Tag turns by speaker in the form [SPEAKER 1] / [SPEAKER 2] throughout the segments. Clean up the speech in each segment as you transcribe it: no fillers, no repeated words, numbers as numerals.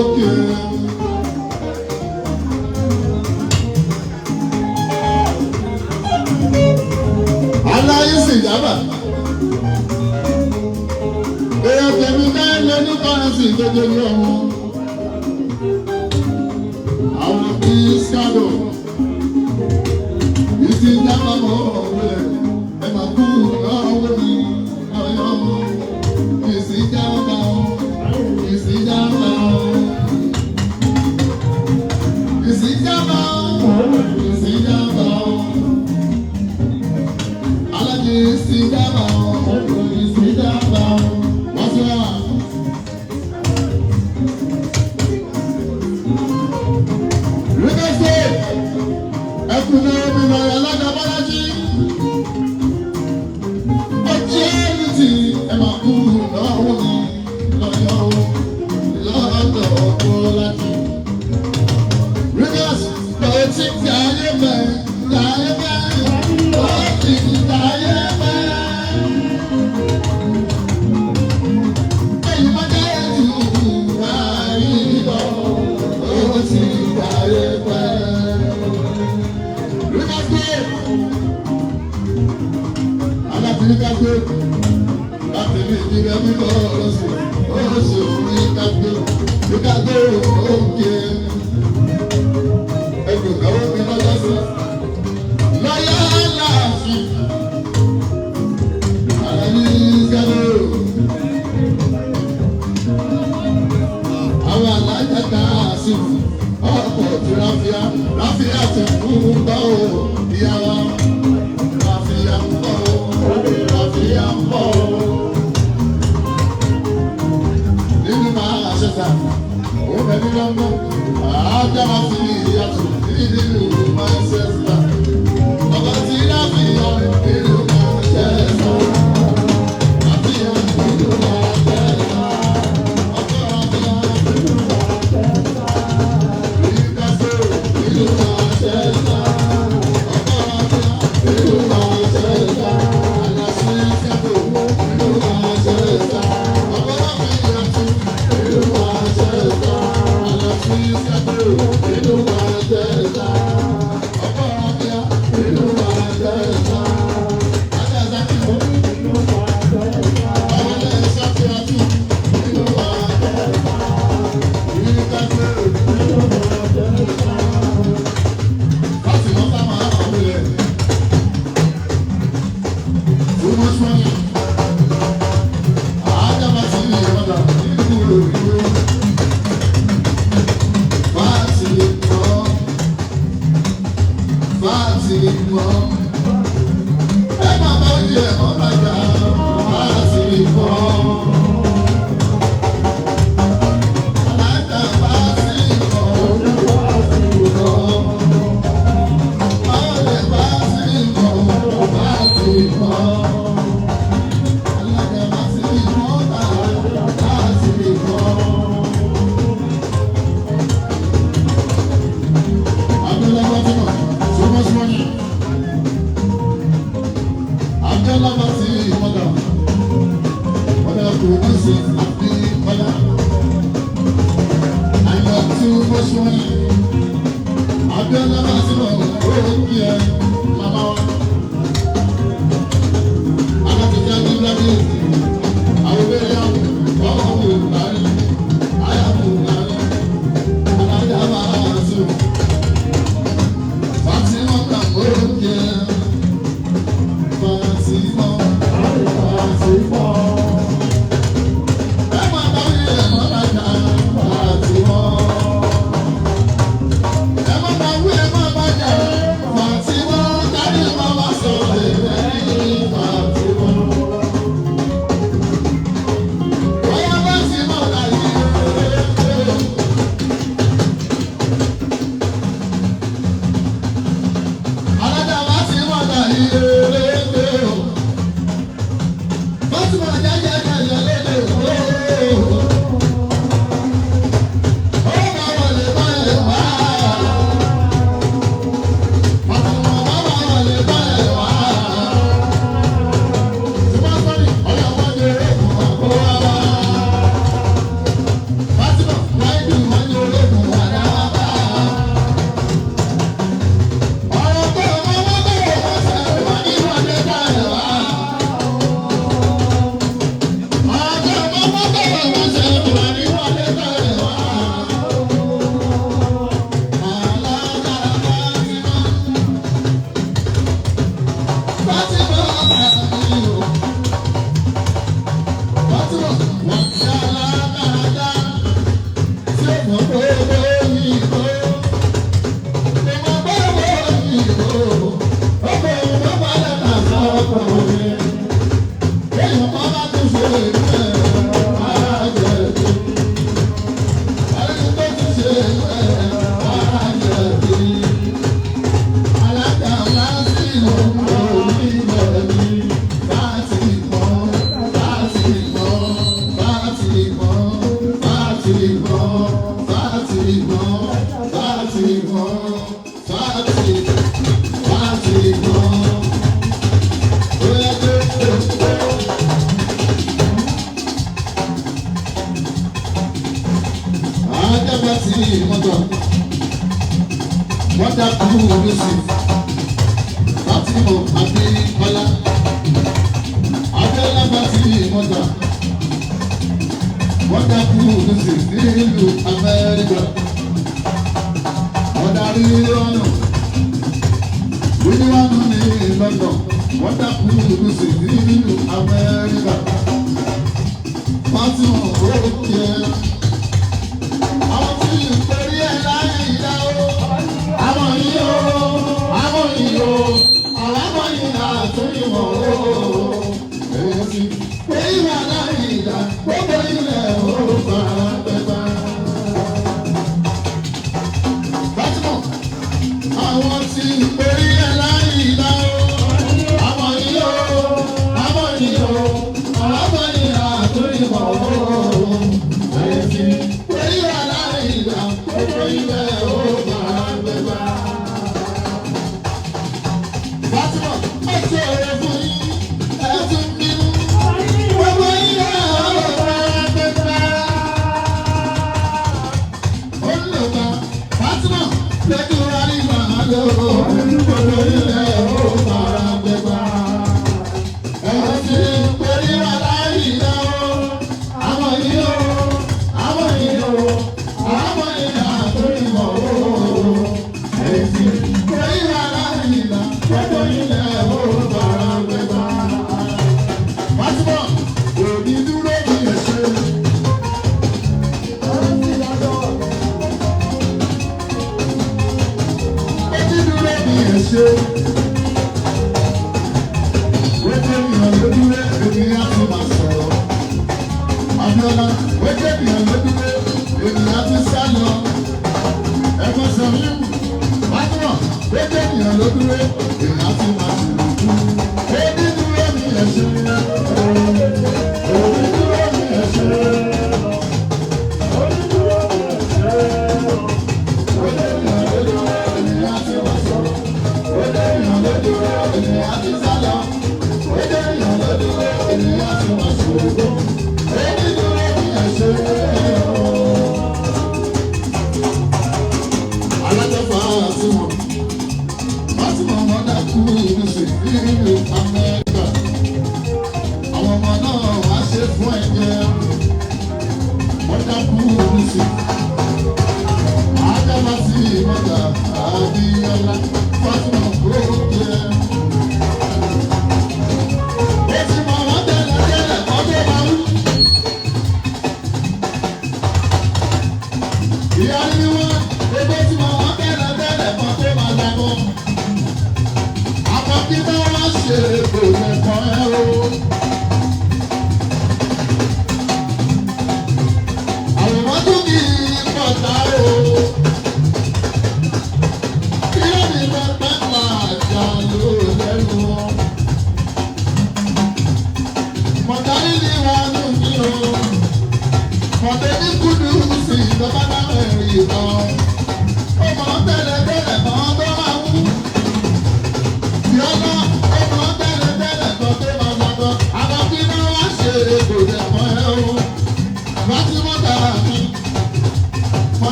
[SPEAKER 1] òkè. Aláyé sì jábà. Èèyàn tẹ̀mí náà lé ní kọ́rẹ́nsì gbogbo ní ọmọ. Àwọn bíi Skado. Ìsì jábà mọ́ ọ̀rẹ́ ẹ̀ máa kú lọ́wọ́ mi ọ̀yọ́. Ìsì jábà ìsì jábà ìsì jábà ìsì jábà alájí ìsì jábà ìsì jábà wọ́n ti wá. Rẹ́gẹ́sì ẹkùn náà mi lọ yà lága bọ́lájí. Ọjọ́ ẹni tí ẹ máa kú lọ́wọ́ mi lọ́yọ́ lọ́dọ̀ bọ́lájí. Rẹ́gẹ́sì lọ́ọ́ ti fi ayé bẹ̀ láyé bẹ̀ lọ́ọ́ ti fi ayé bẹ̀. Ẹ̀yin máa jẹ́ ẹ̀dùn ayé lọ, ó ti fi ayé bẹ̀. Alábìrìkàgbé, lábìrì ìdílé mi kọ́ ọ̀rọ̀sì, ọ̀rọ̀sì òfurikàgbé, ìkàgbé òkè. Ẹgbẹ̀ ìkàwé mi lọ́jọ́ sí. Lọ́yà láàfin, àlàyé ìgbàlè. Àwọn alájà ká àṣìwò, ọ̀pọ̀ tí ráfíà, ráfíà ti fún gbọ́ ìyàwó. Ráfíà ń bọ̀. Ráfíà ń bọ̀. Nínú máa ṣẹ̀ṣà, ó bẹ̀rẹ̀ lọ́gbọ́n. Àájára sí ìyàtọ̀ nínú máa ṣẹ̀ṣà. Bàbá tí Ráfíà nínú máa ṣẹ̀ṣà. Ráfíà nínú máa ṣẹ̀ṣà. Ọkọ̀ Ráfíà nínú máa ṣẹ̀ṣà. Ìkàsó nínú máa ṣẹ̀ṣà. Ọkọ̀ Ráfíà nínú máa ṣẹ̀ṣà. Fatima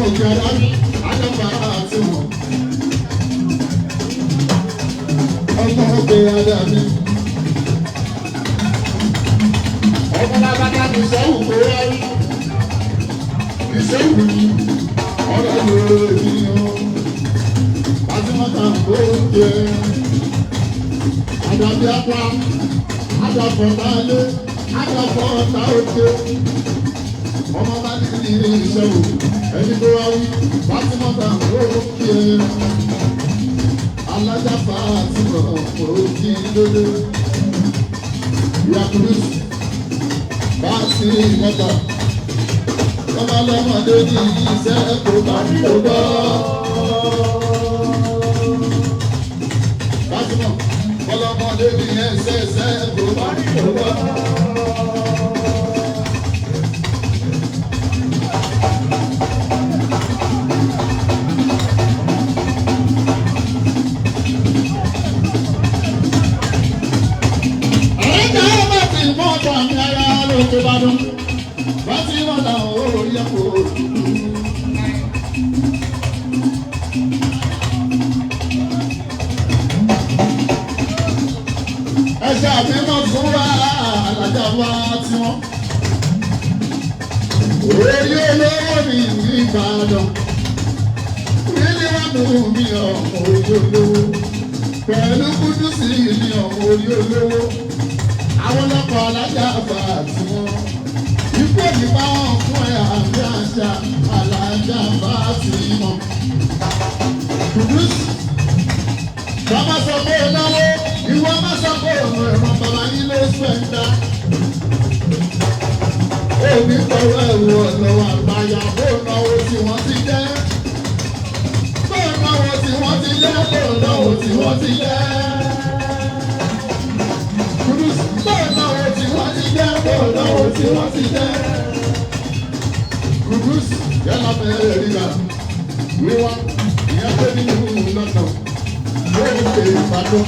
[SPEAKER 1] òkè ara ní àjọpá àti wọn. Ọmọ òkè ara ní. Ọmọ lágbádá ní ìṣẹ́wù kó wáyé. Ìṣẹ́wù yìí ọ̀rọ̀ yóò rí o. Pàṣípàtà kò jẹ. Àdàbí apá, àdàfọ̀ táyé, àdàfọ̀ táyé. Ọmọ bá ní ní ìṣẹ́wù, ẹni tó wá wí, Pàṣípàtà kò jẹ. Alájàpá àti ọ̀pọ̀ òjì lóde. Yakubu bá sí mọ́tà. Ọmọ ọlọ́mọdé ní iṣẹ́ kò bá ní ọgbọ́. Pàṣípà ọlọ́mọdé ní ẹsẹ̀ kò bá ní ọgbọ́. Ìbàdàn bá ti wọ́n náà orí ẹ̀kọ́ òdùdú. Ẹ̀ṣẹ̀ àfihàn fúnra alájà wá tí wọ́n. Orí olówó ní Ìbàdàn. Nílé wà nù mí ọmọ orí olówó. Pẹ̀lú kúndùsì ní ọmọ orí olówó. Àwọn ọlọ́pàá alájà bá tí wọ́n. Ikú òní bá wọn fún ẹ àbí àṣà alájà bá ti mọ̀. Kùdùsì bàbá sọ pé náwó ìwọ má sọ pé ọ̀nà ẹ̀rọ bàbá yín ló spẹ̀ńdà. Òní tọwọ́ ẹ̀rù ọ̀nà àgbáyà bó náwó tí wọ́n ti jẹ́. Bó náwó tí wọ́n ti jẹ́, bó náwó tí wọ́n ti jẹ́. Kùdùsì bó náwó tí wọ́n ti jẹ́, bó náwó tí wọ́n ti jẹ́. Kùdùsì yálà bẹ̀rẹ̀ ríra wíwá ìyá tó nínú lọ́tọ̀. Òkè Ìbàdàn.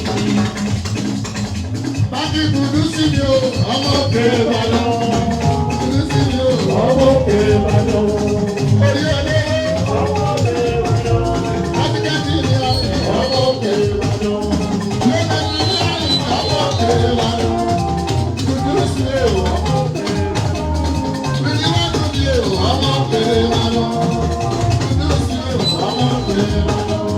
[SPEAKER 1] Bájí Kùdùsì ni o, ọmọ òkè Ìbàdàn. Kùdùsì ni o, ọmọ òkè Ìbàdàn. Orí ọdẹ, ọmọ òkè Ìbàdàn. Áfíkẹ́tì ni a fi ọmọ òkè Ìbàdàn. Lọ́dẹ ní láì ọmọ òkè Ìbàdàn. Kùdùsì ni o, ọmọ òkè Ìbàdàn. Bílíwọ́nù ni o, ọmọ òkè Ìbàdàn. Kùdùsì ni o, ọmọ òkè Ìbàdàn.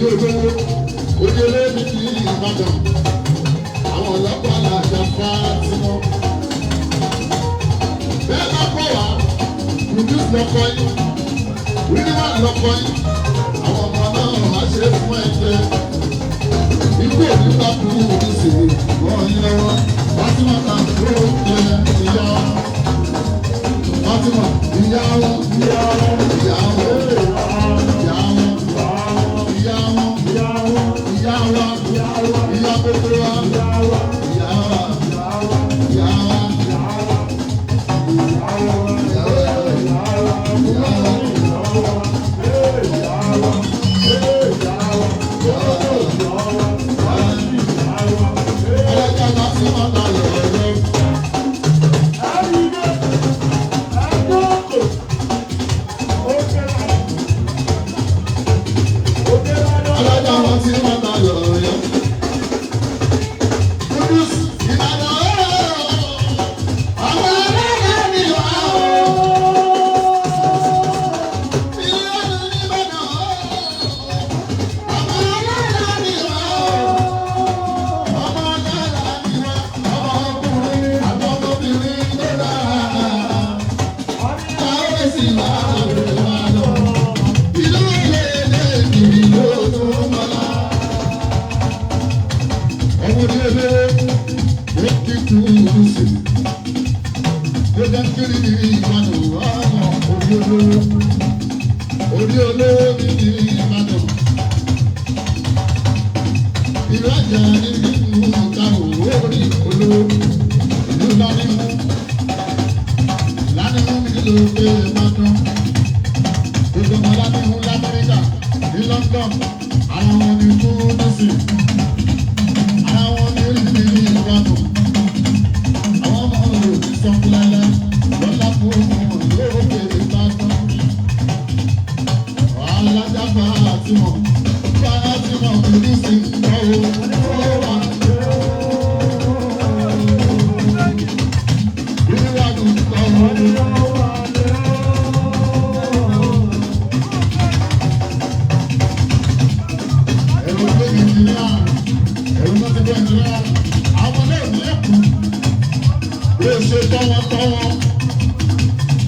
[SPEAKER 1] Ojú olóògbé ti Ìbàdàn, àwọn ọlọ́pàá làjà fa tí wọ́n. Bẹ́ẹ̀ bá kọ́ wá, Kùdùsì lọ́kọ́ yín, Wíníwá lọ́kọ́ yín, àwọn ọmọ náà á ṣe fún ẹgbẹ́. Ikú òní bá kú Kùdùsì wọ́n yín lọ́wọ́. Fátímà kan tó jẹ ìyá wọn. Fátímà ìyá wọn, ìyá wọn, ìyá wọn, ìyá wọn. Ìyá gbogbo wa, ìyá wa, ìyá wa, ìyá wa, London, àwọn ni Kùdùsì, àwọn àwọn náà ní ẹ̀kú ló ṣe tọwọ́tọwọ́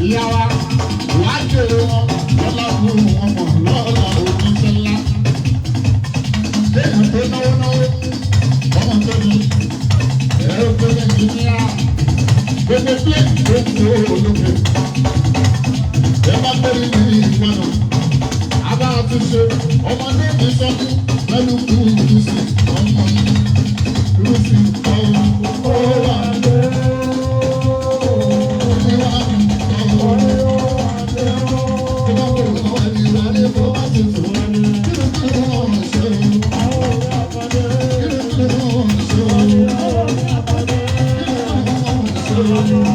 [SPEAKER 1] ìyá wa wàá jèrè wọn lọ́la fún wọn mọ̀ lọ́la oníṣẹ́ ńlá lẹ́yìn tó náwó náwó ọmọ tó ní ẹ̀rọ tó ní ìdíyà gbogbo plẹ̀tì tó kú olókè ẹ bá tẹ̀lé ní ìgbọ̀nà abára tó ṣe ọmọdé mi sọ́dún lẹ́nu kú ìdúsí ọmọ yìí lùsì ọ̀hún ó wà lé ó wà lé ó bá kó lọ́wọ́ ẹni wà lé bó bá ti tù wá lé kí ló kí ló wọ́n ṣe o kí ló kí ló wọ́n ṣe o kí ló wọ́n ṣe o.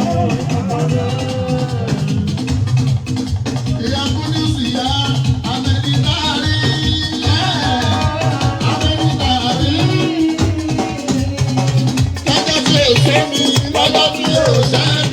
[SPEAKER 1] Lọ́jọ́ tí yóò ṣẹ́